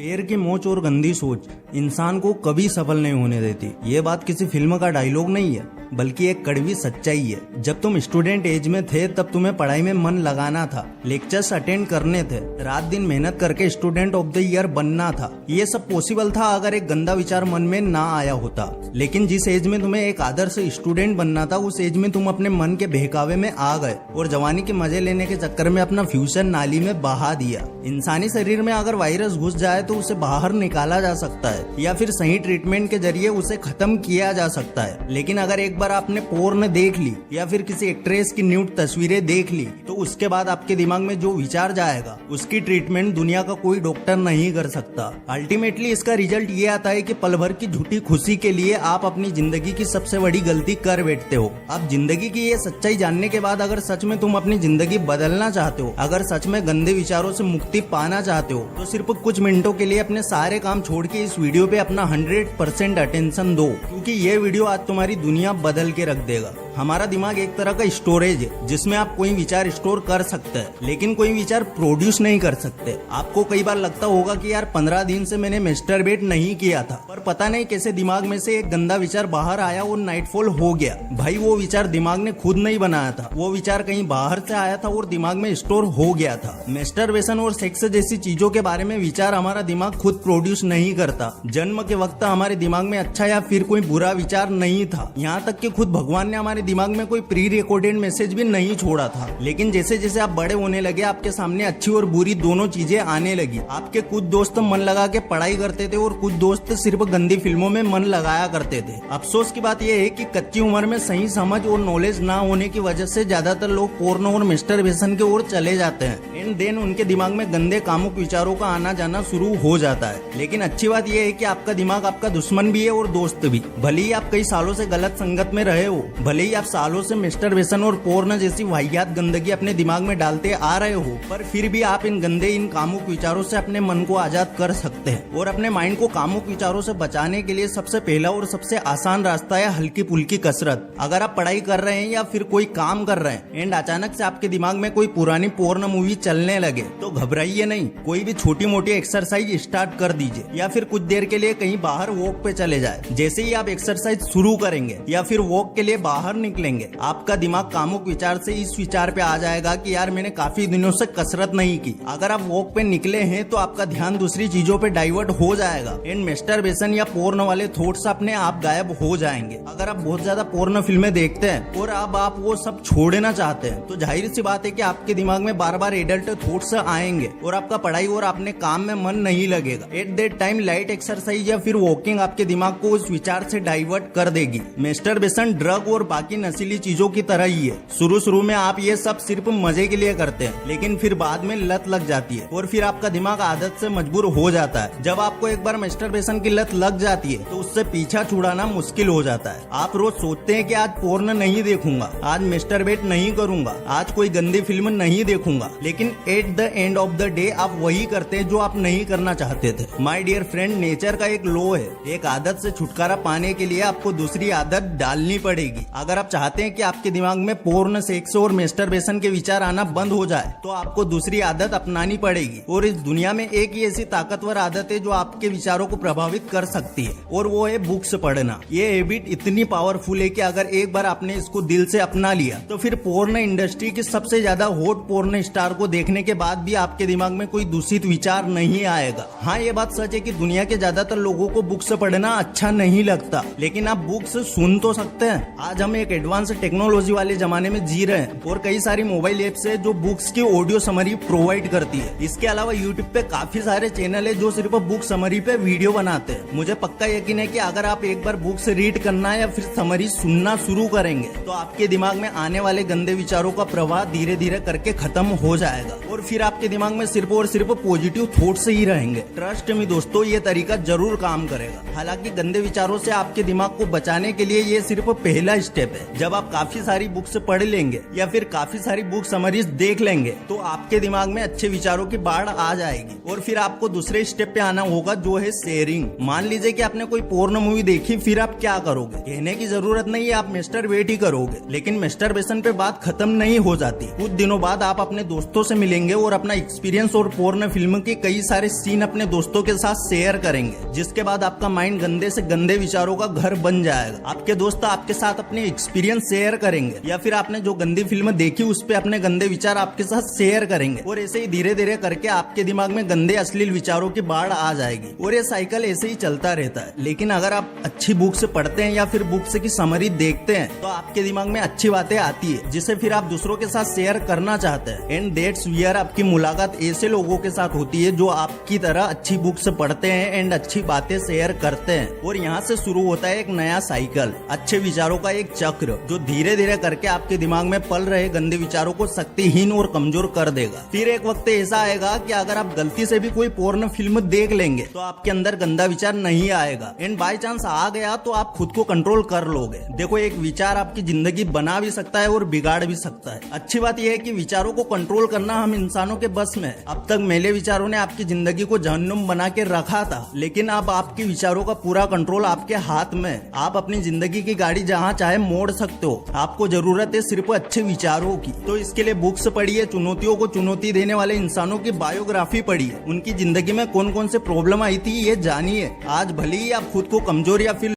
पैर की मोच और गंदी सोच इंसान को कभी सफल नहीं होने देती। ये बात किसी फिल्म का डायलॉग नहीं है, बल्कि एक कड़वी सच्चाई है। जब तुम स्टूडेंट एज में थे तब तुम्हें पढ़ाई में मन लगाना था, लेक्चर्स अटेंड करने थे, रात दिन मेहनत करके स्टूडेंट ऑफ द ईयर बनना था। ये सब पॉसिबल था अगर एक गंदा विचार मन में ना आया होता। लेकिन जिस एज में तुम्हें एक आदर्श स्टूडेंट बनना था, उस एज में तुम अपने मन के बहकावे में आ गए और जवानी के मजे लेने के चक्कर में अपना फ्यूचर नाली में बहा दिया। इंसानी शरीर में अगर वायरस घुस जाए तो उसे बाहर निकाला जा सकता है या फिर सही ट्रीटमेंट के जरिए उसे खत्म किया जा सकता है। लेकिन अगर एक बार आपने पोर्न देख ली या फिर किसी एक्ट्रेस की न्यूड तस्वीरें देख ली तो उसके बाद आपके दिमाग में जो विचार जाएगा उसकी ट्रीटमेंट दुनिया का कोई डॉक्टर नहीं कर सकता। अल्टीमेटली इसका रिजल्ट ये आता है कि पल भर की झूठी खुशी के लिए आप अपनी जिंदगी की सबसे बड़ी गलती कर बैठते हो। अब जिंदगी की ये सच्चाई जानने के बाद अगर सच में तुम अपनी जिंदगी बदलना चाहते हो, अगर सच में गंदे विचारों से मुक्ति पाना चाहते हो, तो सिर्फ कुछ मिनटों के लिए अपने सारे काम छोड़ के इस वीडियो पे अपना 100% अटेंशन दो, क्योंकि ये वीडियो आज तुम्हारी दुनिया बदल के रख देगा। हमारा दिमाग एक तरह का स्टोरेज है जिसमें आप कोई विचार स्टोर कर सकते हैं, लेकिन कोई विचार प्रोड्यूस नहीं कर सकते। आपको कई बार लगता होगा कि यार 15 दिन से मैंने मैस्टरबेट नहीं किया था, पर पता नहीं कैसे दिमाग में से एक गंदा विचार बाहर आया और नाइटफॉल हो गया। भाई वो विचार दिमाग ने खुद नहीं बनाया था, वो विचार कहीं बाहर से आया था और दिमाग में स्टोर हो गया था। मैस्टरबेशन और सेक्स जैसी चीजों के बारे में विचार हमारा दिमाग खुद प्रोड्यूस नहीं करता। जन्म के वक्त हमारे दिमाग में अच्छा या फिर कोई बुरा विचार नहीं था, यहाँ तक कि खुद भगवान ने हमारे दिमाग में कोई प्री रिकॉर्डेड मैसेज भी नहीं छोड़ा था। लेकिन जैसे जैसे आप बड़े होने लगे आपके सामने अच्छी और बुरी दोनों चीजें आने लगी। आपके कुछ दोस्त मन लगा के पढ़ाई करते थे और कुछ दोस्त सिर्फ गंदी फिल्मों में मन लगाया करते थे। अफसोस की बात यह है कि कच्ची उम्र में सही समझ और नॉलेज ना होने की वजह से ज्यादातर लोग पोर्नो और मैस्टरबेशन की ओर चले जाते हैं। एंड देन उनके दिमाग में गंदे कामुक विचारों का आना जाना शुरू हो जाता है। लेकिन अच्छी बात यह है कि आपका दिमाग आपका दुश्मन भी है और दोस्त भी। भले ही आप कई सालों से गलत संगत में रहे हो, भले ही आप सालों से मैस्टरबेशन और पोर्न जैसी वाहियात गंदगी अपने दिमाग में डालते आ रहे हो, पर फिर भी आप इन कामुक विचारों से अपने मन को आजाद कर सकते हैं। और अपने माइंड को कामुक विचारों से बचाने के लिए सबसे पहला और सबसे आसान रास्ता है हल्की फुल्की कसरत। अगर आप पढ़ाई कर रहे हैं या फिर कोई काम कर रहे हैं एंड अचानक से आपके दिमाग में कोई पुरानी पोर्न मूवी चलने लगे तो घबराइए नहीं, कोई भी छोटी मोटी एक्सरसाइज स्टार्ट कर दीजिए या फिर कुछ देर के लिए कहीं बाहर वॉक पे चले जाए। जैसे ही आप एक्सरसाइज शुरू करेंगे या फिर वॉक के लिए बाहर निकलेंगे, आपका दिमाग कामुक विचार से इस विचार पे आ जाएगा कि यार मैंने काफी दिनों से कसरत नहीं की। अगर आप वॉक पे निकले हैं तो आपका ध्यान दूसरी चीजों पे डाइवर्ट हो जाएगा एंड मैस्टरबेशन या पोर्न वाले थॉट्स अपने आप गायब हो जाएंगे। अगर आप बहुत ज्यादा पोर्न फिल्में देखते हैं और अब आप वो सब छोड़ना चाहते हैं तो जाहिर सी बात है कि आपके दिमाग में बार बार एडल्ट थॉट्स आएंगे और आपका पढ़ाई और अपने काम में मन नहीं लगेगा। At that time light exercise या फिर वॉकिंग आपके दिमाग को उस विचार से डाइवर्ट कर देगी। मैस्टरबेशन ड्रग और बाकी नशीली चीजों की तरह ही है। शुरू में आप ये सब सिर्फ मजे के लिए करते हैं, लेकिन फिर बाद में लत लग जाती है और फिर आपका दिमाग आदत से मजबूर हो जाता है। जब आपको एक बार मैस्टरबेशन की लत लग जाती है तो उससे पीछा छुड़ाना मुश्किल हो जाता है। आप रोज सोचते हैं कि आज पोर्न नहीं देखूंगा, आज मैस्टरबेट नहीं करूंगा, आज कोई गंदी फिल्म नहीं देखूंगा, लेकिन at the end of the day आप वही करते हैं जो आप नहीं करना चाहते थे। माय डियर फ्रेंड, नेचर का एक लॉ है, एक आदत से छुटकारा पाने के लिए आपको दूसरी आदत डालनी पड़ेगी। अगर आप चाहते हैं कि आपके दिमाग में पोर्न, सेक्स और मैस्टरबेशन के विचार आना बंद हो जाए तो आपको दूसरी आदत अपनानी पड़ेगी। और इस दुनिया में एक ही ऐसी ताकतवर आदत है जो आपके विचारों को प्रभावित कर सकती है, और वो है बुक्स पढ़ना। ये हैबिट इतनी पावरफुल है कि अगर एक बार आपने इसको दिल से अपना लिया तो फिर पोर्न इंडस्ट्री की सबसे ज्यादा हॉट पोर्न स्टार को देखने के बाद भी आपके दिमाग में कोई दूषित विचार नहीं आएगा। हाँ, ये बात सच है कि दुनिया के ज्यादातर लोगों को बुक्स पढ़ना अच्छा नहीं लगता, लेकिन आप बुक्स सुन तो सकते हैं। आज हम एक एडवांस टेक्नोलॉजी वाले जमाने में जी रहे हैं और कई सारी मोबाइल एप्स है जो बुक्स की ऑडियो समरी प्रोवाइड करती है। इसके अलावा यूट्यूब पे काफी सारे चैनल है जो सिर्फ बुक समरी पे वीडियो बनाते हैं। मुझे पक्का यकीन है कि अगर आप एक बार बुक्स रीड करना या फिर समरी सुनना शुरू करेंगे तो आपके दिमाग में आने वाले गंदे विचारों का प्रवाह धीरे धीरे करके खत्म हो जाएगा और फिर आपके दिमाग में सिर्फ और सिर्फ पॉजिटिव थॉट्स ही रहेंगे। ट्रस्ट मी दोस्तों, ये तरीका जरूर काम करेगा। हालांकि गंदे विचारों से आपके दिमाग को बचाने के लिए ये सिर्फ पहला स्टेप है। हैं। जब आप काफी सारी बुक्स पढ़ लेंगे या फिर काफी सारी बुक समरीज देख लेंगे तो आपके दिमाग में अच्छे विचारों की बाढ़ आ जाएगी और फिर आपको दूसरे स्टेप पे आना होगा, जो है शेयरिंग। मान लीजिए कि आपने कोई पोर्न मूवी देखी, फिर आप क्या करोगे? कहने की जरूरत नहीं है, आप मैस्टरबेट ही करोगे। लेकिन मैस्टरबेशन पे बात खत्म नहीं हो जाती। कुछ दिनों बाद आप अपने दोस्तों से मिलेंगे और अपना एक्सपीरियंस और पोर्न फिल्म के कई सारे सीन अपने दोस्तों के साथ शेयर करेंगे, जिसके बाद आपका माइंड गंदे से गंदे विचारों का घर बन जाएगा। आपके दोस्त आपके साथ अपने एक्सपीरियंस शेयर करेंगे या फिर आपने जो गंदी फिल्म देखी उस पे अपने गंदे विचार आपके साथ शेयर करेंगे और ऐसे ही धीरे धीरे करके आपके दिमाग में गंदे अश्लील विचारों की बाढ़ आ जाएगी और ये साइकिल ऐसे ही चलता रहता है। लेकिन अगर आप अच्छी बुक से पढ़ते हैं या फिर बुक से की समरी देखते हैं तो आपके दिमाग में अच्छी बातें आती है, जिसे फिर आप दूसरों के साथ शेयर करना चाहते हैं। एंड दैट्स वेयर आपकी मुलाकात ऐसे लोगों के साथ होती है जो आपकी तरह अच्छी बुक से पढ़ते हैं एंड अच्छी बातें शेयर करते हैं और यहाँ से शुरू होता है एक नया साइकिल, अच्छे विचारों का एक चक्र, जो धीरे धीरे करके आपके दिमाग में पल रहे गंदे विचारों को शक्तिहीन और कमजोर कर देगा। फिर एक वक्त ऐसा आएगा कि अगर आप गलती से भी कोई पोर्न फिल्म देख लेंगे तो आपके अंदर गंदा विचार नहीं आएगा एंड बाय चांस आ गया तो आप खुद को कंट्रोल कर लोगे। देखो, एक विचार आपकी जिंदगी बना भी सकता है और बिगाड़ भी सकता है। अच्छी बात यह है कि विचारों को कंट्रोल करना हम इंसानों के बस में है। अब तक मेले विचारों ने आपकी जिंदगी को जहन्नुम बना के रखा था, लेकिन अब आपके विचारों का पूरा कंट्रोल आपके हाथ में। आप अपनी जिंदगी की गाड़ी जहाँ चाहे मोड़ सकते हो। आपको जरूरत है सिर्फ अच्छे विचारों की। तो इसके लिए बुक्स पढ़िए, चुनौतियों को चुनौती देने वाले इंसानों की बायोग्राफी पढ़िए, उनकी जिंदगी में कौन कौन से प्रॉब्लम आई थी ये जानिए। आज भले ही आप खुद को कमजोर या फिर